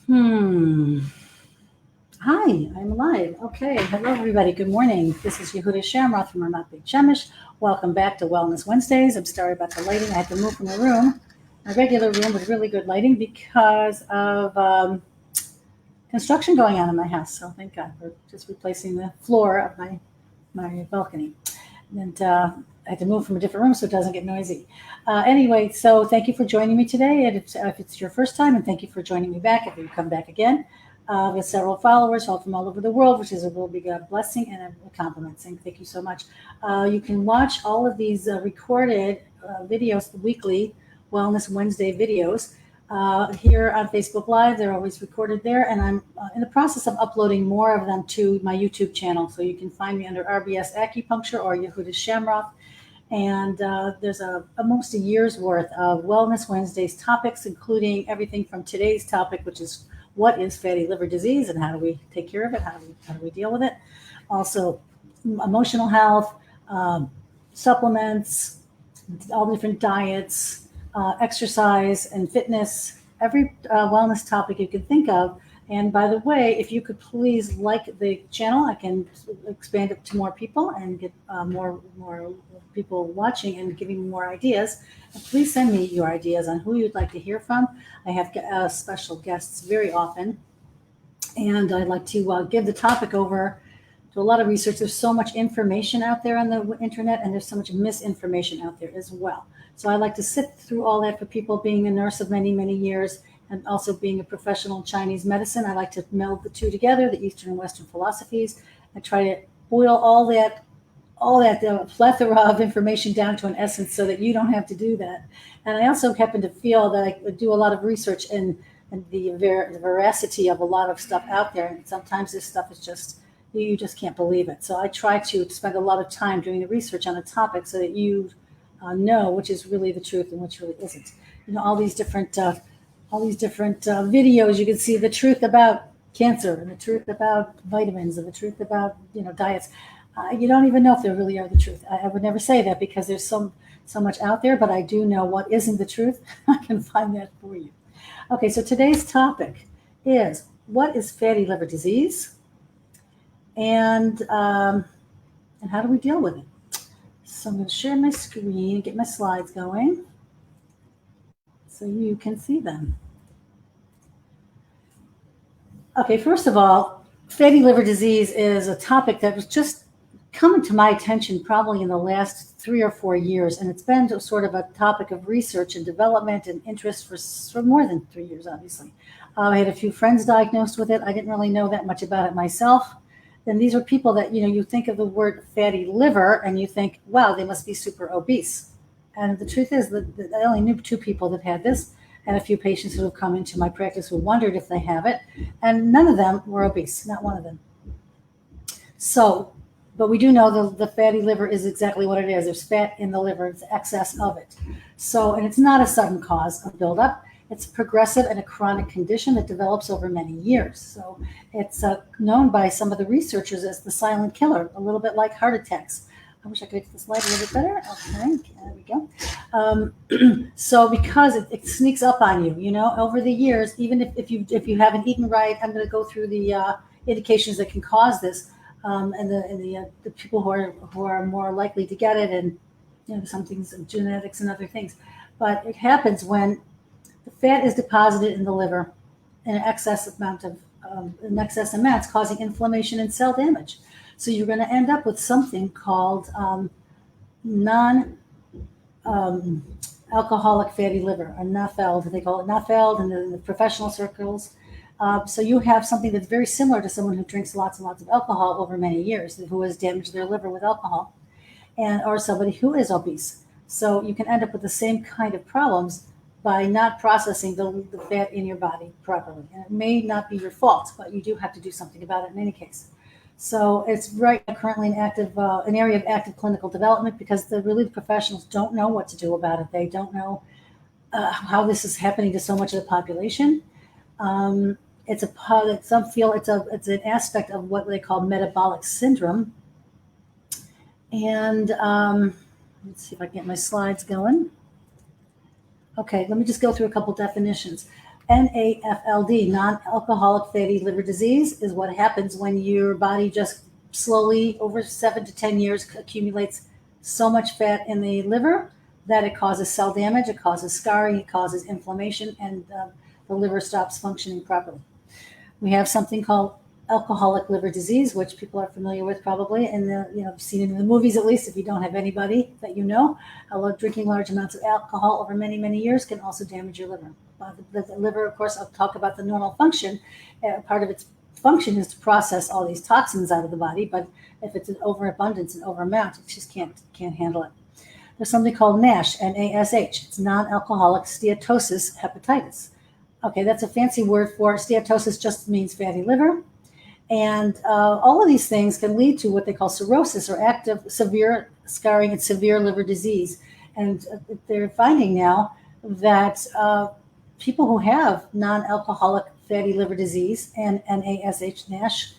Hmm. Hi, I'm alive. Okay. Hello, everybody. Good morning. This is Yehudis Schamroth from Metabolic. Welcome back to Wellness Wednesdays. I'm sorry about the lighting. I had to move from a room, a regular room with really good lighting because of construction going on in my house. So thank God we're just replacing the floor of my balcony. And I had to move from a different room so it doesn't get noisy. Anyway, so thank you for joining me today. And if it's your first time, and thank you for joining me back if you come back again. We have several followers, all from all over the world, which is a real big blessing and a compliment. Saying thank you so much. You can watch all of these recorded videos, the weekly Wellness Wednesday videos here on Facebook Live. They're always recorded there, and I'm in the process of uploading more of them to my YouTube channel. So you can find me under RBS Acupuncture or Yehudis Schamroth. And there's almost a year's worth of Wellness Wednesdays topics, including everything from today's topic, which is what is fatty liver disease and how do we take care of it? How do we deal with it? Also, emotional health, supplements, all different diets, exercise and fitness, every wellness topic you can think of. And by the way, if you could please like the channel, I can expand it to more people and get more people watching and giving me more ideas. And please send me your ideas on who you'd like to hear from. I have special guests very often, and I'd like to give the topic over to a lot of research. There's so much information out there on the internet, and there's so much misinformation out there as well. So I like to sift through all that for people. Being a nurse of many, many years, and also being a professional in Chinese medicine, I like to meld the two together, the Eastern and Western philosophies. I try to boil all that plethora of information down to an essence so that you don't have to do that. And I also happen to feel that I do a lot of research in the veracity of a lot of stuff out there. And sometimes this stuff is just, you just can't believe it. So I try to spend a lot of time doing the research on a topic so that you know which is really the truth and which really isn't. All these different videos. You can see the truth about cancer and the truth about vitamins and the truth about diets. You don't even know if they really are the truth. I would never say that because there's so much out there, but I do know what isn't the truth. I can find that for you. Okay, so today's topic is what is fatty liver disease, and how do we deal with it? So I'm going to share my screen and get my slides going so you can see them. Okay, first of all, fatty liver disease is a topic that was just coming to my attention probably in the last 3 or 4 years, and it's been sort of a topic of research and development and interest for more than 3 years, obviously. I had a few friends diagnosed with it. I didn't really know that much about it myself. And these are people that, you think of the word fatty liver and you think, wow, they must be super obese. And the truth is that I only knew 2 people that had this, and a few patients who have come into my practice who wondered if they have it, and none of them were obese, not one of them. So, but we do know the fatty liver is exactly what it is. There's fat in the liver, it's excess of it. So, and it's not a sudden cause of buildup. It's progressive and a chronic condition that develops over many years. So it's known by some of the researchers as the silent killer, a little bit like heart attacks. I wish I could get this light a little bit better. Okay, there we go. So because it sneaks up on you, over the years, even if you haven't eaten right, I'm going to go through the indications that can cause this, and the people who are more likely to get it, and some things, genetics and other things. But it happens when the fat is deposited in the liver in an excess amounts, causing inflammation and cell damage. So you're going to end up with something called non-alcoholic fatty liver, or NAFLD. They call it NAFLD in the professional circles. So you have something that's very similar to someone who drinks lots and lots of alcohol over many years, who has damaged their liver with alcohol, or somebody who is obese. So you can end up with the same kind of problems by not processing the fat in your body properly. And it may not be your fault, but you do have to do something about it in any case. So it's currently an area of active clinical development because the professionals don't know what to do about it. They don't know how this is happening to so much of the population. Some feel it's an aspect of what they call metabolic syndrome. And let's see if I can get my slides going. Okay, let me just go through a couple definitions. NAFLD, non-alcoholic fatty liver disease, is what happens when your body just slowly, over 7 to 10 years, accumulates so much fat in the liver that it causes cell damage, it causes scarring, it causes inflammation, and the liver stops functioning properly. We have something called alcoholic liver disease, which people are familiar with probably, and you've seen it in the movies, at least if you don't have anybody that you know. Drinking large amounts of alcohol over many, many years can also damage your liver. The liver, of course, I'll talk about the normal function. Part of its function is to process all these toxins out of the body, but if it's an overabundance and overamount, it just can't handle it. There's something called NASH, N-A-S-H. It's non-alcoholic steatosis hepatitis. Okay, that's a fancy word for steatosis, just means fatty liver. And all of these things can lead to what they call cirrhosis, or active severe scarring and severe liver disease. And they're finding now that people who have non-alcoholic fatty liver disease and NASH, NASH,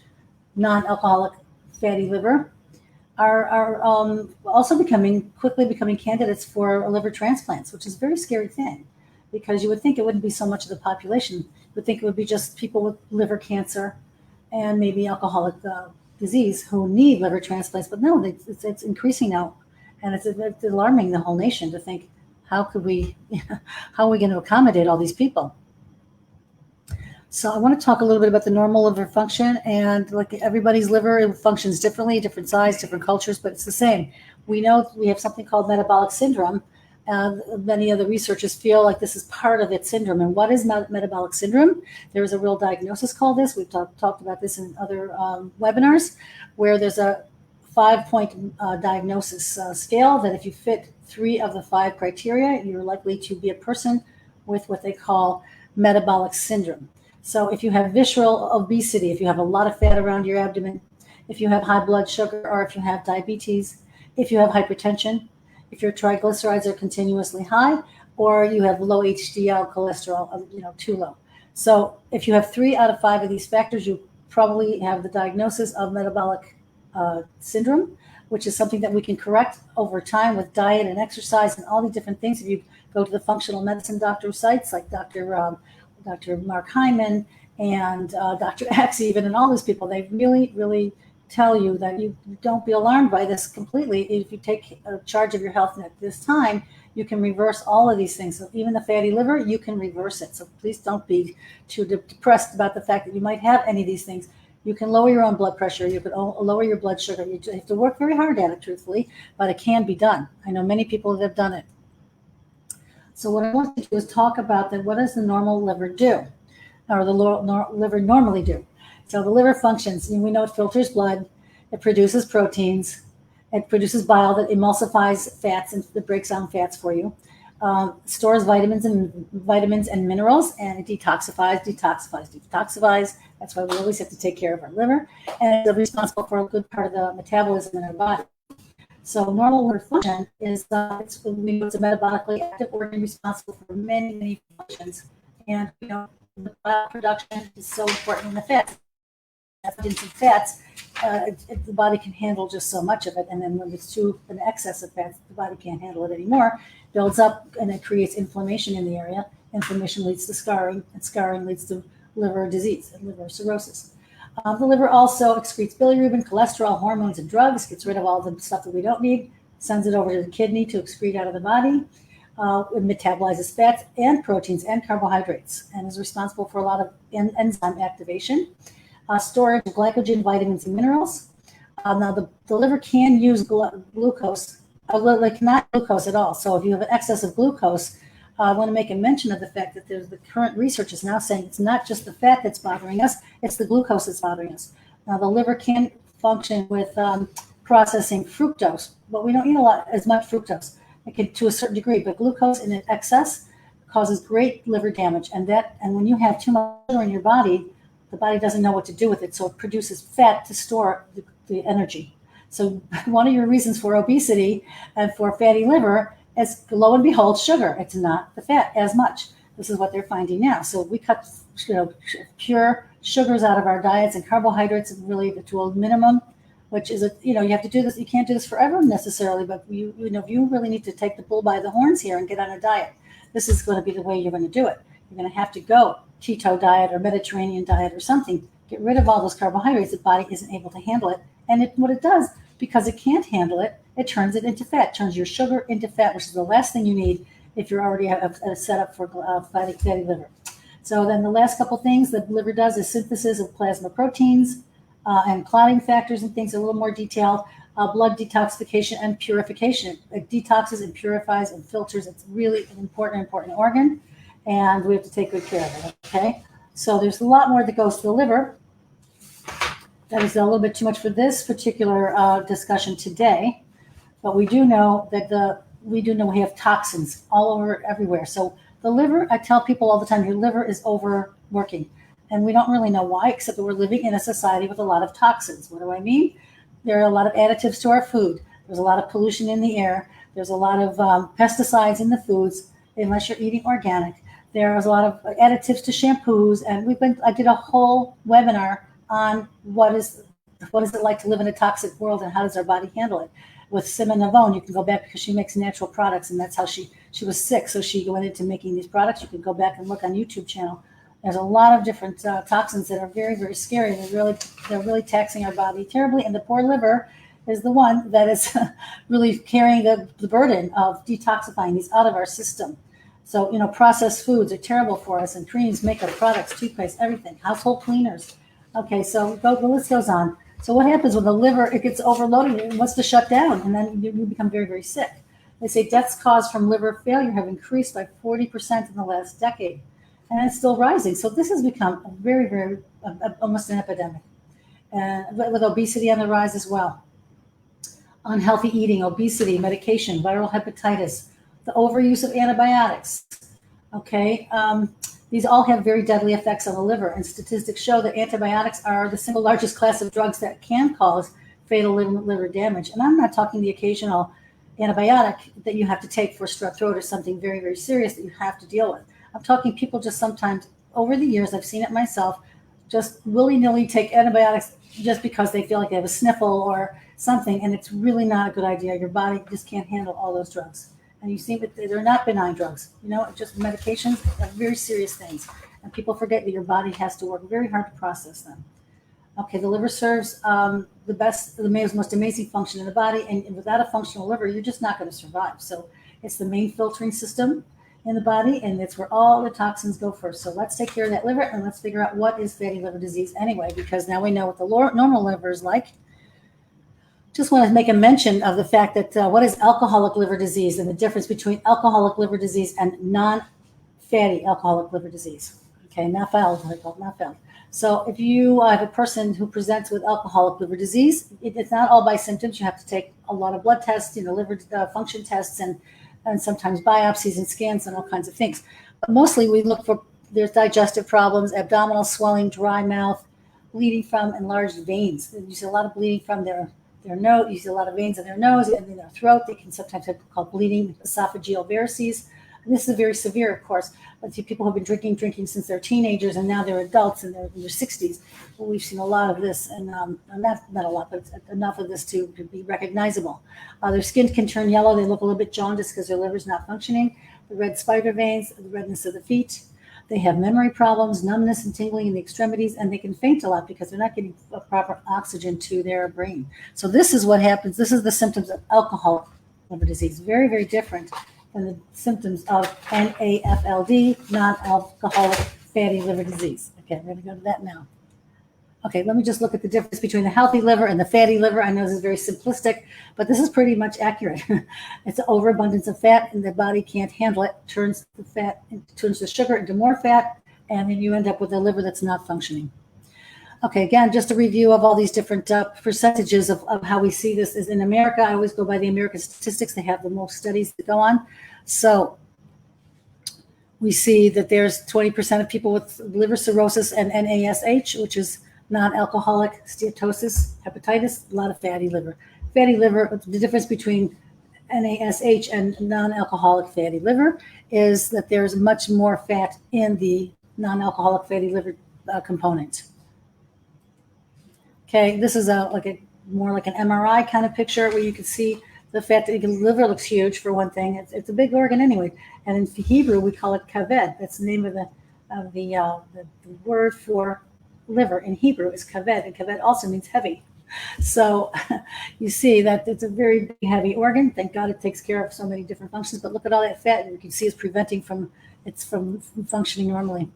non-alcoholic fatty liver, are also quickly becoming candidates for liver transplants, which is a very scary thing, because you would think it wouldn't be so much of the population. You would think it would be just people with liver cancer and maybe alcoholic disease who need liver transplants. But no, it's increasing now, and it's alarming the whole nation to think, how are we going to accommodate all these people? So I want to talk a little bit about the normal liver function, and like everybody's liver functions differently, different size, different cultures, but it's the same. We know we have something called metabolic syndrome. Many of the researchers feel like this is part of its syndrome. And what is metabolic syndrome? There is a real diagnosis called this. We've talked about this in other webinars, where there's a 5-point diagnosis scale that if you fit 3 of the 5 criteria, you're likely to be a person with what they call metabolic syndrome. So if you have visceral obesity, if you have a lot of fat around your abdomen, if you have high blood sugar, or if you have diabetes, if you have hypertension, if your triglycerides are continuously high, or you have low HDL cholesterol, too low. So if you have 3 out of 5 of these factors, you probably have the diagnosis of metabolic syndrome, which is something that we can correct over time with diet and exercise and all the different things. If you go to the functional medicine doctor sites like Dr. Mark Hyman and Dr. Axe even, and all those people, they really, really tell you that you don't be alarmed by this completely. If you take charge of your health at this time, you can reverse all of these things. So even the fatty liver, you can reverse it. So please don't be too depressed about the fact that you might have any of these things. You can lower your own blood pressure. You can lower your blood sugar. You have to work very hard at it, truthfully, but it can be done. I know many people that have done it. So what I want to do is talk about what does the normal liver do, or the liver normally do. So the liver functions, we know it filters blood, it produces proteins, it produces bile that emulsifies fats and that breaks down fats for you, stores vitamins and minerals, and it detoxifies. That's why we always have to take care of our liver, and it's responsible for a good part of the metabolism in our body. So normal liver function is it's a metabolically active organ responsible for many, many functions, and the bile production is so important in the fats. Abundance of fats, the body can handle just so much of it, and then when it's an excess of fats, the body can't handle it anymore. Builds up, and it creates inflammation in the area. Inflammation leads to scarring, and scarring leads to liver disease and liver cirrhosis. The liver also excretes bilirubin, cholesterol, hormones, and drugs. Gets rid of all the stuff that we don't need. Sends it over to the kidney to excrete out of the body. It metabolizes fats and proteins and carbohydrates, and is responsible for a lot of enzyme activation. Storage of glycogen, vitamins, and minerals. Now, the liver can use glucose. It cannot glucose at all. So if you have an excess of glucose, I want to make a mention of the fact that the current research is now saying it's not just the fat that's bothering us, it's the glucose that's bothering us. Now, the liver can function with processing fructose, but we don't eat as much fructose. It can to a certain degree, but glucose in excess causes great liver damage. And when you have too much sugar in your body, the body doesn't know what to do with it, so it produces fat to store the energy. So one of your reasons for obesity and for fatty liver is, lo and behold, sugar. It's not the fat as much. This is what they're finding now. So we cut pure sugars out of our diets and carbohydrates really to a minimum, which is you have to do this. You can't do this for everyone necessarily, but you really need to take the bull by the horns here and get on a diet. This is going to be the way you're going to do it. You're going to have to go keto diet or Mediterranean diet or something. Get rid of all those carbohydrates. The body isn't able to handle it. And what it does, because it can't handle it, it turns it into fat, turns your sugar into fat, which is the last thing you need if you're already set up for fatty liver. So then the last couple things the liver does is synthesis of plasma proteins and clotting factors and things a little more detailed, blood detoxification and purification. It detoxes and purifies and filters. It's really an important organ, and we have to take good care of it, okay? So there's a lot more that goes to the liver. That is a little bit too much for this particular discussion today, but we do know that we have toxins all over everywhere. So the liver, I tell people all the time, your liver is overworking, and we don't really know why, except that we're living in a society with a lot of toxins. What do I mean? There are a lot of additives to our food. There's a lot of pollution in the air. There's a lot of pesticides in the foods, unless you're eating organic. There's a lot of additives to shampoos, and I did a whole webinar on what is it like to live in a toxic world and how does our body handle it. With Simone Navone, you can go back because she makes natural products, and that's how she was sick, so she went into making these products. You can go back and look on YouTube channel. There's a lot of different toxins that are very, very scary. They're really taxing our body terribly, and the poor liver is the one that is really carrying the burden of detoxifying these out of our system. So, processed foods are terrible for us, and creams, makeup products, toothpaste, everything, household cleaners. Okay, so the list goes on. So what happens when the liver, it gets overloaded and it wants to shut down, and then you become very, very sick. They say deaths caused from liver failure have increased by 40% in the last decade, and it's still rising. So this has become a very, very, almost an epidemic, with obesity on the rise as well. Unhealthy eating, obesity, medication, viral hepatitis, the overuse of antibiotics. Okay, these all have very deadly effects on the liver, and statistics show that antibiotics are the single largest class of drugs that can cause fatal liver damage. And I'm not talking the occasional antibiotic that you have to take for strep throat or something very, very serious that you have to deal with. I'm talking people just sometimes, over the years, I've seen it myself, just willy-nilly take antibiotics just because they feel like they have a sniffle or something, and it's really not a good idea. Your body just can't handle all those drugs. And you see that they're not benign drugs, just medications are very serious things. And people forget that your body has to work very hard to process them. Okay, the liver serves the most amazing function in the body, and without a functional liver, you're just not going to survive. So it's the main filtering system in the body, and it's where all the toxins go first. So let's take care of that liver, and let's figure out what is fatty liver disease anyway, because now we know what the normal liver is like. Just want to make a mention of the fact that what is alcoholic liver disease and the difference between alcoholic liver disease and non-fatty alcoholic liver disease. Okay, NAFLD. So if you have a person who presents with alcoholic liver disease, it's not all by symptoms. You have to take a lot of blood tests, liver function tests, and sometimes biopsies and scans and all kinds of things. But mostly we look for there's digestive problems, abdominal swelling, dry mouth, bleeding from enlarged veins. You see a lot of bleeding from their nose. You see a lot of veins in their nose and in their throat. They can sometimes have called bleeding esophageal varices. And this is very severe, of course. But see people who have been drinking since they're teenagers, and now they're adults and they're in their 60s. Well, we've seen a lot of this, and not a lot, but enough of this to be recognizable. Their skin can turn yellow. They look a little bit jaundiced because their liver's not functioning. The red spider veins, the redness of the feet. They have memory problems, numbness and tingling in the extremities, and they can faint a lot because they're not getting proper oxygen to their brain. So this is what happens. This is the symptoms of alcoholic liver disease. Very, very different than the symptoms of NAFLD, non-alcoholic fatty liver disease. Okay, we're going to go to that now. Okay, let me just look at the difference between the healthy liver and the fatty liver. I know this is very simplistic, but this is pretty much accurate. It's an overabundance of fat, and the body can't handle it, turns the sugar into more fat, and then you end up with a liver that's not functioning. Okay, again, just a review of all these different percentages of how we see this is in America. I always go by the American statistics. They have the most studies that go on. So we see that there's 20% of people with liver cirrhosis and NASH, which is non-alcoholic steatosis, hepatitis, a lot of fatty liver. Fatty liver, the difference between NASH and non-alcoholic fatty liver is that there's much more fat in the non-alcoholic fatty liver component. Okay, this is more like an MRI kind of picture where you can see the fat. The liver looks huge for one thing. It's a big organ anyway. And in Hebrew, we call it kaved. That's the name of The word for liver in Hebrew is kaved, and kaved also means heavy. So you see that it's a very big, heavy organ. Thank God it takes care of so many different functions. But look at all that fat, and you can see it's preventing from functioning normally.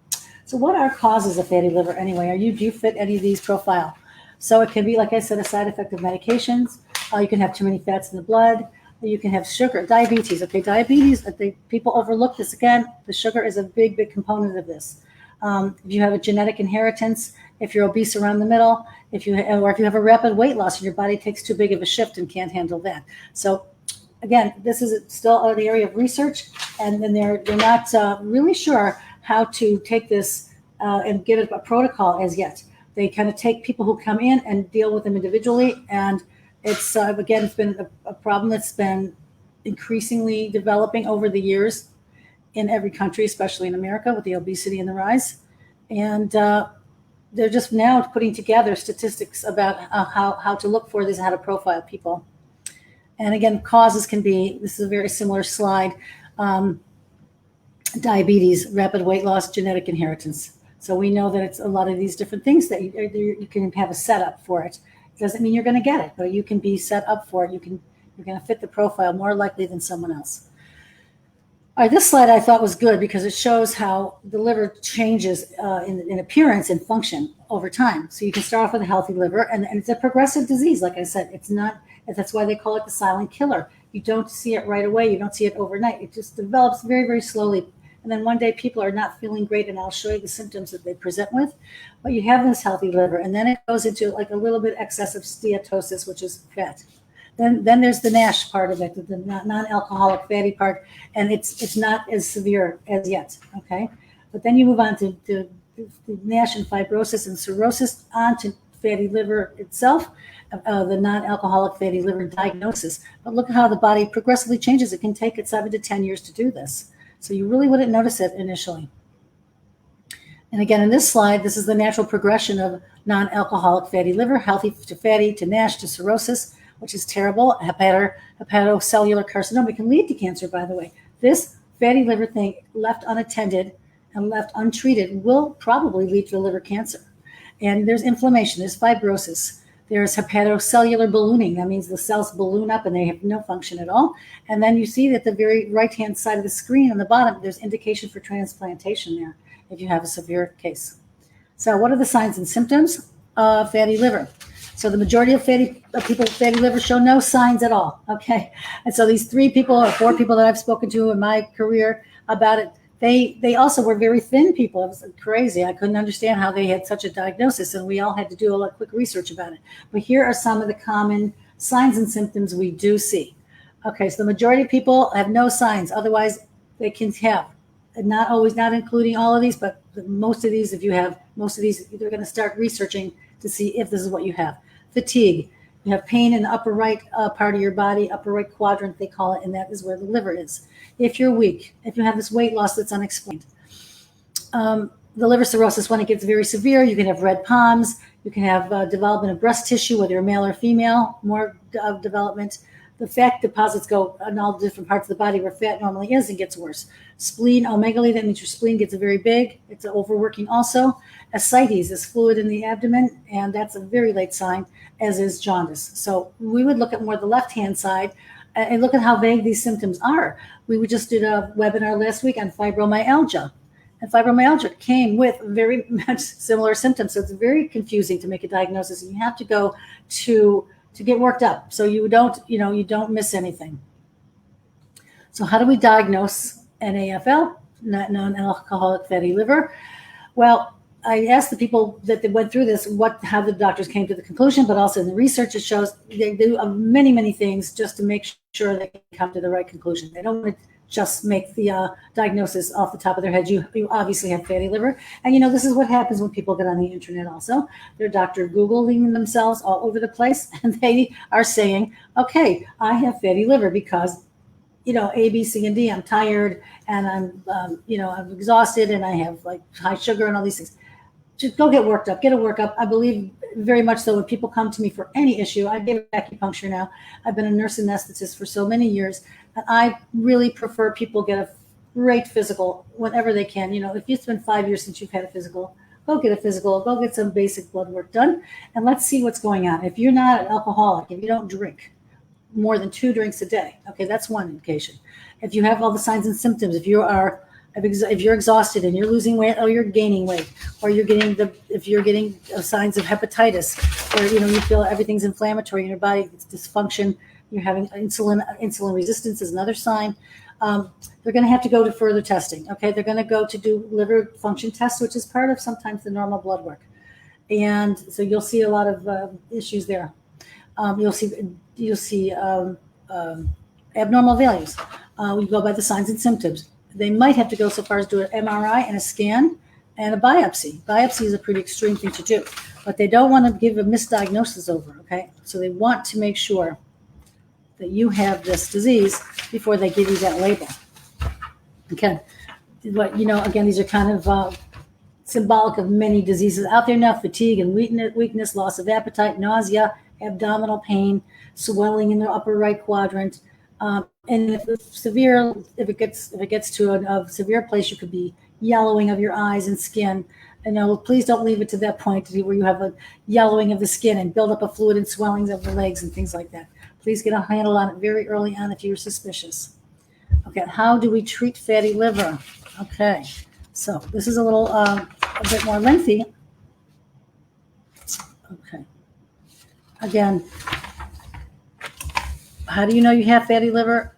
So what are causes of fatty liver anyway? Do you fit any of these profile? So it can be, like I said, a side effect of medications. You can have too many fats in the blood. You can have sugar, diabetes. Okay, diabetes, people overlook this again. The sugar is a big, big component of this. If you have a genetic inheritance, if you're obese around the middle, if you have a rapid weight loss and your body takes too big of a shift and can't handle that. So again, this is still an area of research, and then they're not really sure how to take this and give it a protocol as yet. They kind of take people who come in and deal with them individually, and it's again, it's been a problem that's been increasingly developing over the years in every country, especially in America, with the obesity and the rise. And they're just now putting together statistics about how to look for this and how to profile people. And again, causes can be, this is a very similar slide, diabetes, rapid weight loss, genetic inheritance. So we know that it's a lot of these different things that you can have a setup for it. It doesn't mean you're going to get it, but you can be set up for it. You're going to fit the profile more likely than someone else. All right, this slide I thought was good because it shows how the liver changes in appearance and function over time. So you can start off with a healthy liver, and it's a progressive disease. Like I said, it's not. That's why they call it the silent killer. You don't see it right away. You don't see it overnight. It just develops very, very slowly. And then one day people are not feeling great, and I'll show you the symptoms that they present with. But you have this healthy liver, and then it goes into like a little bit excessive steatosis, which is fat. Then there's the NASH part of it, the non-alcoholic fatty part, and it's not as severe as yet, okay? But then you move on to NASH and fibrosis and cirrhosis, on to fatty liver itself, the non-alcoholic fatty liver diagnosis. But look at how the body progressively changes. It can take 7 to 10 years to do this. So you really wouldn't notice it initially. And again, in this slide, this is the natural progression of non-alcoholic fatty liver, healthy to fatty to NASH to cirrhosis, which is terrible. Hepatocellular carcinoma can lead to cancer, by the way. This fatty liver thing, left unattended and left untreated, will probably lead to liver cancer. And there's inflammation, there's fibrosis, there's hepatocellular ballooning. That means the cells balloon up and they have no function at all. And then you see that the very right-hand side of the screen on the bottom, there's indication for transplantation there if you have a severe case. So what are the signs and symptoms of fatty liver? So the majority of people with fatty liver show no signs at all, okay? And so these 3 people or 4 people that I've spoken to in my career about it, they also were very thin people. It was crazy. I couldn't understand how they had such a diagnosis, and we all had to do a lot of quick research about it. But here are some of the common signs and symptoms we do see. Okay, so the majority of people have no signs. Otherwise, they can have, not always, not including all of these, but most of these, if you have most of these, you're going to start researching to see if this is what you have. Fatigue. You have pain in the upper right part of your body, upper right quadrant, they call it, and that is where the liver is. If you're weak, if you have this weight loss that's unexplained. The liver cirrhosis, when it gets very severe, you can have red palms. You can have development of breast tissue, whether you're male or female, more development. The fat deposits go in all different parts of the body where fat normally is and gets worse. Spleen, omegaly, that means your spleen gets very big. It's overworking also. Ascites is fluid in the abdomen, and that's a very late sign, as is jaundice. So we would look at more the left-hand side and look at how vague these symptoms are. We just did a webinar last week on fibromyalgia. And fibromyalgia came with very much similar symptoms. So it's very confusing to make a diagnosis. And you have to go to get worked up so you don't miss anything. So how do we diagnose NAFL, non-alcoholic fatty liver? Well, I asked the people that went through this how the doctors came to the conclusion, but also in the research it shows they do many, many things just to make sure they come to the right conclusion. They don't want to just make the diagnosis off the top of their head. You obviously have fatty liver. And this is what happens when people get on the internet also. They're Dr. Googling themselves all over the place, and they are saying, okay, I have fatty liver because A, B, C, and D, I'm tired and I'm exhausted and I have like high sugar and all these things. Just go get worked up, get a workup. I believe very much so when people come to me for any issue. I give acupuncture now. I've been a nurse anesthetist for so many years, and I really prefer people get great physical whenever they can. If it's been 5 years since you've had a physical, go get a physical, go get some basic blood work done, and let's see what's going on. If you're not an alcoholic, if you don't drink more than 2 drinks a day, okay, that's one indication. If you have all the signs and symptoms, if you're exhausted and you're losing weight or you're gaining weight, or if you're getting signs of hepatitis, or you feel everything's inflammatory in your body, it's dysfunction, you're having insulin resistance is another sign. They're going to have to go to further testing. Okay, they're going to go to do liver function tests, which is part of sometimes the normal blood work, and so you'll see a lot of issues there. You'll see abnormal values. We go by the signs and symptoms. They might have to go so far as do an MRI and a scan and a biopsy. Biopsy is a pretty extreme thing to do, but they don't want to give a misdiagnosis over. Okay, so they want to make sure that you have this disease before they give you that label. Okay, but again, these are kind of symbolic of many diseases out there now: fatigue and weakness, loss of appetite, nausea, abdominal pain, swelling in the upper right quadrant, and if it gets to a severe place, you could be yellowing of your eyes and skin. Please don't leave it to that point where you have a yellowing of the skin and build up of fluid and swellings of the legs and things like that. Please get a handle on it very early on if you're suspicious. Okay, how do we treat fatty liver? Okay, so this is a bit more lengthy. Okay, again, how do you know you have fatty liver?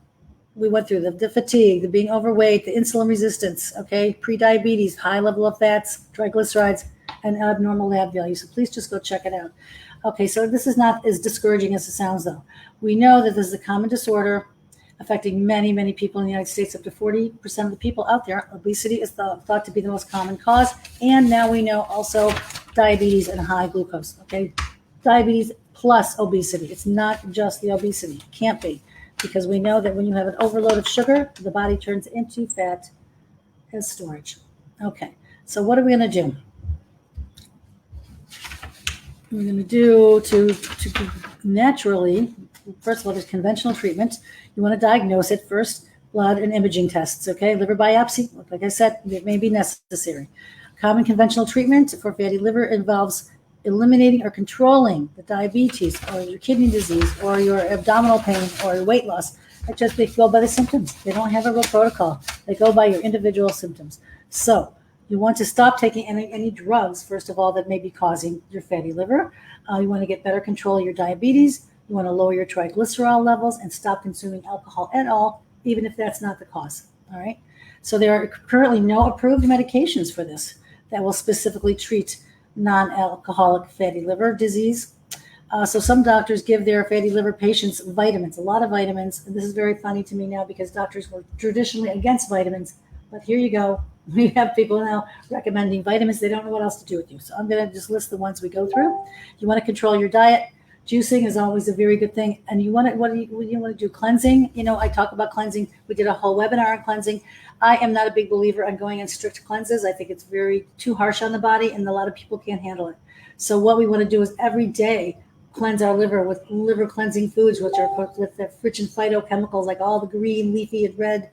We went through the fatigue, the being overweight, the insulin resistance, okay, pre-diabetes, high level of fats, triglycerides, and abnormal lab values. So please just go check it out. Okay, so this is not as discouraging as it sounds, though. We know that this is a common disorder affecting many, many people in the United States. Up to 40% of the people out there, obesity is thought to be the most common cause. And now we know also diabetes and high glucose, okay? Diabetes plus obesity. It's not just the obesity. It can't be, because we know that when you have an overload of sugar, the body turns into fat as storage. Okay, so what are we going to do? We're going to do to naturally, first of all, there's conventional treatment. You want to diagnose it first, blood and imaging tests, okay? Liver biopsy, like I said, it may be necessary. Common conventional treatment for fatty liver involves eliminating or controlling the diabetes or your kidney disease or your abdominal pain or your weight loss. They go by the symptoms. They don't have a real protocol. They go by your individual symptoms. So you want to stop taking any drugs, first of all, that may be causing your fatty liver. You want to get better control of your diabetes. You want to lower your triglycerol levels and stop consuming alcohol at all, even if that's not the cause. All right. So there are currently no approved medications for this that will specifically treat non-alcoholic fatty liver disease. So some doctors give their fatty liver patients vitamins, a lot of vitamins. And this is very funny to me now because doctors were traditionally against vitamins. But here you go. We have people now recommending vitamins. They don't know what else to do with you. So I'm going to just list the ones we go through. You want to control your diet. Juicing is always a very good thing. And you want to, what do you want to do? Cleansing. I talk about cleansing. We did a whole webinar on cleansing. I am not a big believer on going in strict cleanses. I think it's too harsh on the body, and a lot of people can't handle it. So what we want to do is every day cleanse our liver with liver cleansing foods, which are with the rich in phytochemicals, like all the green, leafy, and red,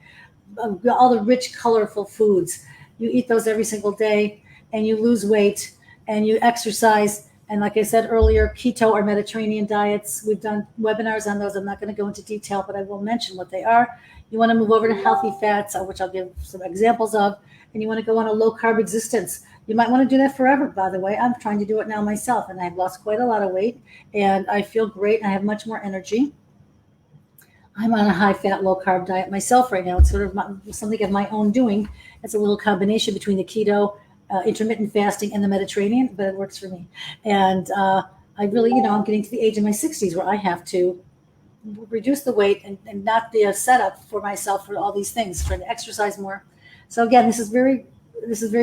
all the rich, colorful foods. You eat those every single day, and you lose weight, and you exercise. And like I said earlier, keto or Mediterranean diets, we've done webinars on those. I'm not going to go into detail, but I will mention what they are. You want to move over to healthy fats, which I'll give some examples of, and you want to go on a low-carb existence. You might want to do that forever, by the way. I'm trying to do it now myself, and I've lost quite a lot of weight, and I feel great, and I have much more energy. I'm on a high-fat, low-carb diet myself right now. It's sort of something of my own doing. It's a little combination between the keto, intermittent fasting, and the Mediterranean, but it works for me. And I really, I'm getting to the age in my 60s where I have to reduce the weight and not be a setup for myself for all these things, trying to exercise more. So again, this is very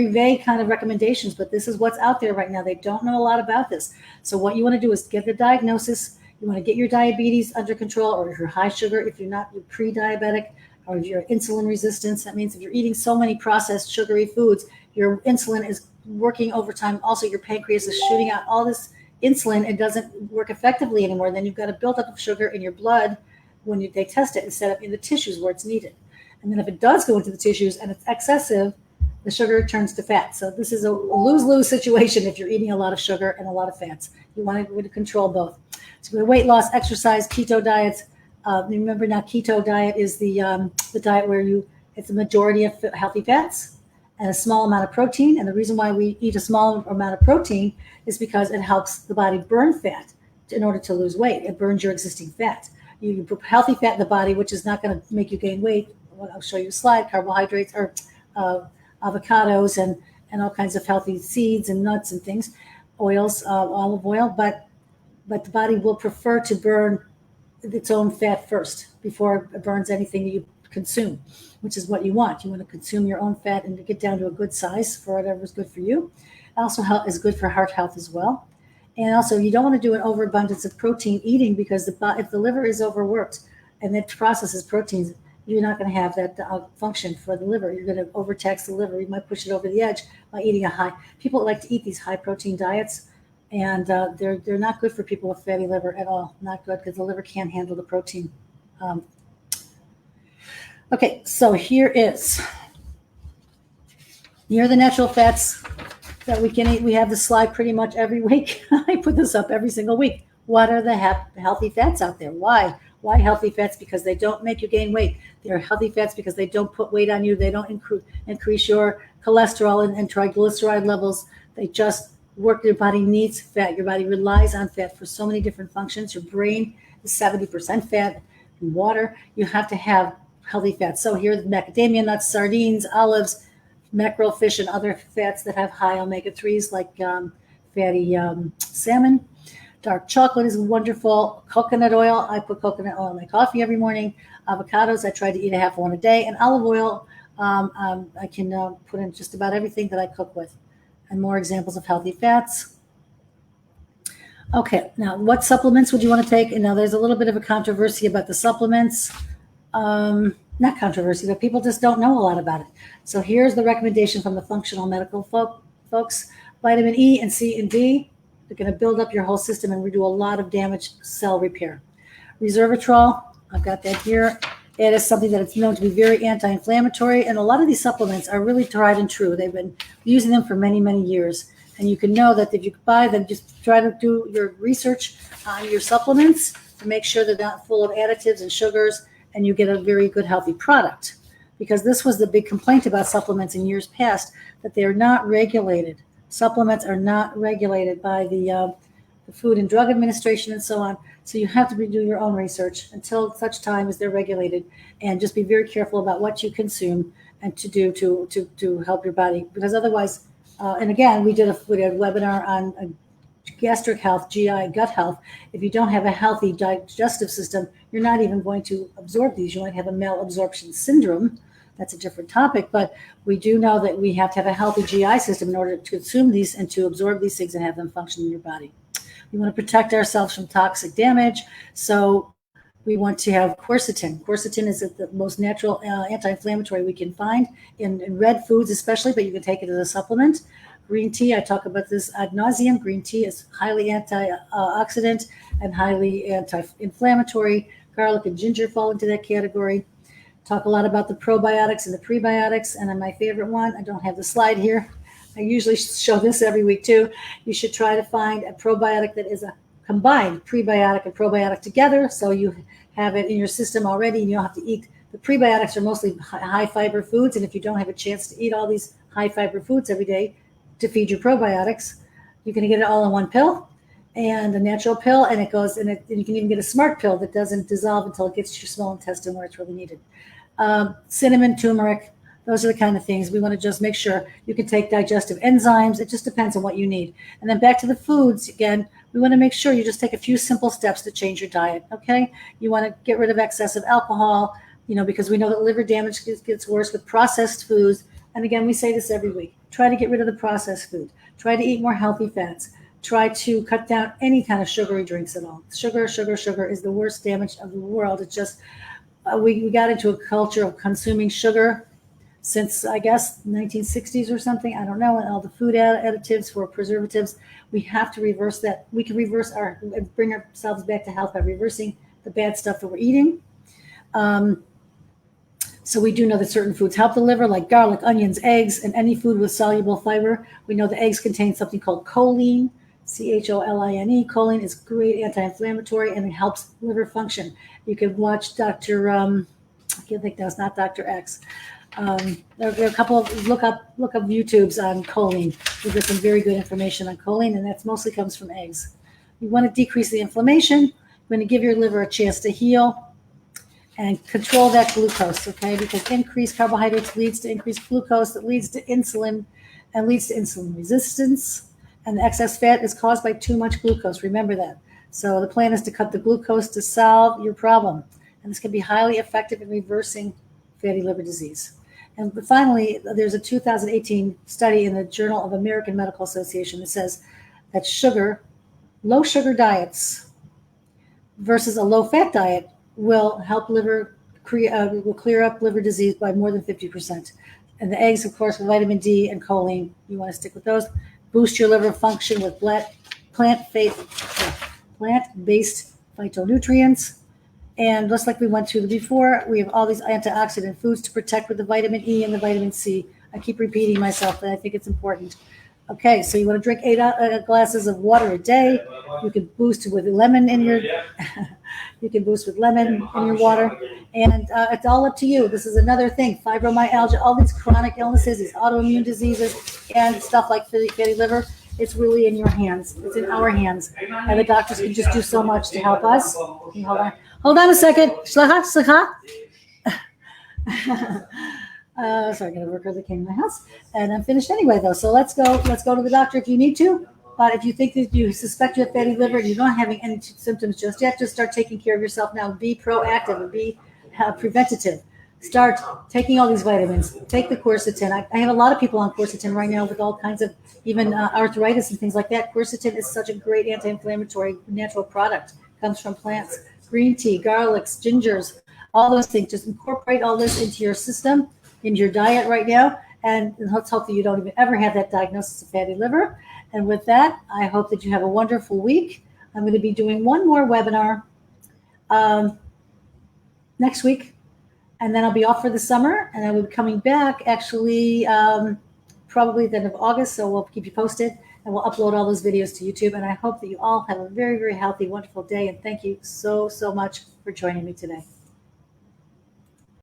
vague kind of recommendations, but this is what's out there right now. They don't know a lot about this. So what you want to do is get the diagnosis. You want to get your diabetes under control, or if you're high sugar, if you're not, you're pre-diabetic, or if you're insulin resistance. That means if you're eating so many processed sugary foods, your insulin is working overtime. Also, your pancreas is shooting out all this insulin. It doesn't work effectively anymore. Then you've got a buildup of sugar in your blood when they test it and set up in the tissues where it's needed. And then if it does go into the tissues and it's excessive, the sugar turns to fat. So this is a lose-lose situation if you're eating a lot of sugar and a lot of fats. You want to control both. So weight loss, exercise, keto diets. Remember now, keto diet is the diet where it's a majority of healthy fats and a small amount of protein. And the reason why we eat a small amount of protein is because it helps the body burn fat in order to lose weight. It burns your existing fat. You put healthy fat in the body, which is not going to make you gain weight. I'll show you a slide. Carbohydrates or avocados and all kinds of healthy seeds and nuts and things, oils, olive oil. But the body will prefer to burn its own fat first before it burns anything that you consume, which is what you want. You want to consume your own fat and to get down to a good size for whatever is good for you. Also is good for heart health as well. And also you don't want to do an overabundance of protein eating because if the liver is overworked and it processes proteins, you're not going to have that function for the liver. You're going to overtax the liver. You might push it over the edge by eating people like to eat these high protein diets, and they're not good for people with fatty liver at all. Not good because the liver can't handle the protein. Okay, so here are the natural fats that we can eat. We have this slide pretty much every week. I put this up every single week. What are the healthy fats out there? Why? Why healthy fats? Because they don't make you gain weight. They're healthy fats because they don't put weight on you. They don't increase your cholesterol and triglyceride levels. They just work. Your body needs fat. Your body relies on fat for so many different functions. Your brain is 70% fat. And water. You have to have healthy fats. So here are the macadamia nuts, sardines, olives, mackerel, fish, and other fats that have high omega-3s like fatty salmon. Dark chocolate is wonderful. Coconut oil, I put coconut oil in my coffee every morning. Avocados, I try to eat a half one a day. And olive oil, I can put in just about everything that I cook with. And more examples of healthy fats. Okay, now what supplements would you want to take? And now there's a little bit of a controversy about the supplements. Not controversy, but people just don't know a lot about it. So here's the recommendation from the functional medical folks. Vitamin E and C and D. They're going to build up your whole system and redo a lot of damaged cell repair. Resveratrol, I've got that here. It is something that is known to be very anti-inflammatory, and a lot of these supplements are really tried and true. They've been using them for many, many years. And you can know that if you buy them, just try to do your research on your supplements to make sure they're not full of additives and sugars, and you get a very good, healthy product. Because this was the big complaint about supplements in years past, that they're not regulated. Supplements are not regulated by the Food and Drug Administration and so on. So you have to do your own research until such time as they're regulated, and just be very careful about what you consume and to do to help your body. Because otherwise, and again, we did a webinar on gastric health, GI, gut health. If you don't have a healthy digestive system, you're not even going to absorb these. You might have a malabsorption syndrome. That's a different topic, but we do know that we have to have a healthy GI system in order to consume these and to absorb these things and have them function in your body. We want to protect ourselves from toxic damage, so we want to have quercetin. Quercetin is the most natural anti-inflammatory we can find in red foods especially, but you can take it as a supplement. Green tea, I talk about this ad nauseum. Green tea is highly antioxidant and highly anti-inflammatory. Garlic and ginger fall into that category. Talk a lot about the probiotics and the prebiotics. And then my favorite one, I don't have the slide here. I usually show this every week too. You should try to find a probiotic that is a combined prebiotic and probiotic together. So you have it in your system already and you don't have to eat. The prebiotics are mostly high fiber foods. And if you don't have a chance to eat all these high fiber foods every day to feed your probiotics, you can get it all in one pill. And a natural pill, and it goes, and you can even get a smart pill that doesn't dissolve until it gets to your small intestine where it's really needed. Cinnamon, turmeric, those are the kind of things we want to just make sure. You can take digestive enzymes. It just depends on what you need. And then back to the foods again, we want to make sure you just take a few simple steps to change your diet. Okay, you want to get rid of excessive alcohol, because we know that liver damage gets worse with processed foods. And again, we say this every week. Try to get rid of the processed food. Try to eat more healthy fats. Try to cut down any kind of sugary drinks at all. Sugar is the worst damage of the world. It's just we got into a culture of consuming sugar since, I guess, 1960s or something. I don't know. And all the food additives for preservatives. We have to reverse that. We can bring ourselves back to health by reversing the bad stuff that we're eating. So we do know that certain foods help the liver, like garlic, onions, eggs, and any food with soluble fiber. We know the eggs contain something called choline, choline. Choline is great anti-inflammatory and it helps liver function. You can watch Dr. I can't think that's not Dr. X. There are a couple of look up YouTubes on choline. We get some very good information on choline, and that mostly comes from eggs. You want to decrease the inflammation. You want to give your liver a chance to heal and control that glucose, okay? Because increased carbohydrates leads to increased glucose, that leads to insulin, and leads to insulin resistance. And the excess fat is caused by too much glucose. Remember that. So the plan is to cut the glucose to solve your problem. And this can be highly effective in reversing fatty liver disease. And finally, there's a 2018 study in the Journal of American Medical Association that says that low sugar diets versus a low fat diet will help will clear up liver disease by more than 50%. And the eggs, of course, with vitamin D and choline, you want to stick with those. Boost your liver function with plant-based phytonutrients. And just like we went through before, we have all these antioxidant foods to protect with the vitamin E and the vitamin C. I keep repeating myself, but I think it's important. Okay, so you want to drink 8 glasses of water a day. You can boost with lemon in your water, and it's all up to you. This is another thing: fibromyalgia, all these chronic illnesses, these autoimmune diseases, and stuff like fatty liver. It's really in your hands. It's in our hands, and the doctors can just do so much to help us. Okay, hold on a second. Sorry, I got a worker that came to my house, and I'm finished anyway, though. So let's go to the doctor if you need to. But if you think that you suspect you have fatty liver and you're not having any symptoms just yet, just start taking care of yourself now. Be proactive and be preventative. Start taking all these vitamins. Take the quercetin. I have a lot of people on quercetin right now with all kinds of even arthritis and things like that. Quercetin is such a great anti-inflammatory natural product. It comes from plants. Green tea, garlics, gingers, all those things. Just incorporate all this into your system, into your diet right now, and let's hope that you don't even ever have that diagnosis of fatty liver. And with that, I hope that you have a wonderful week. I'm going to be doing one more webinar next week, and then I'll be off for the summer, and I will be coming back actually probably the end of August, so we'll keep you posted, and we'll upload all those videos to YouTube. And I hope that you all have a very, very healthy, wonderful day, and thank you so, so much for joining me today.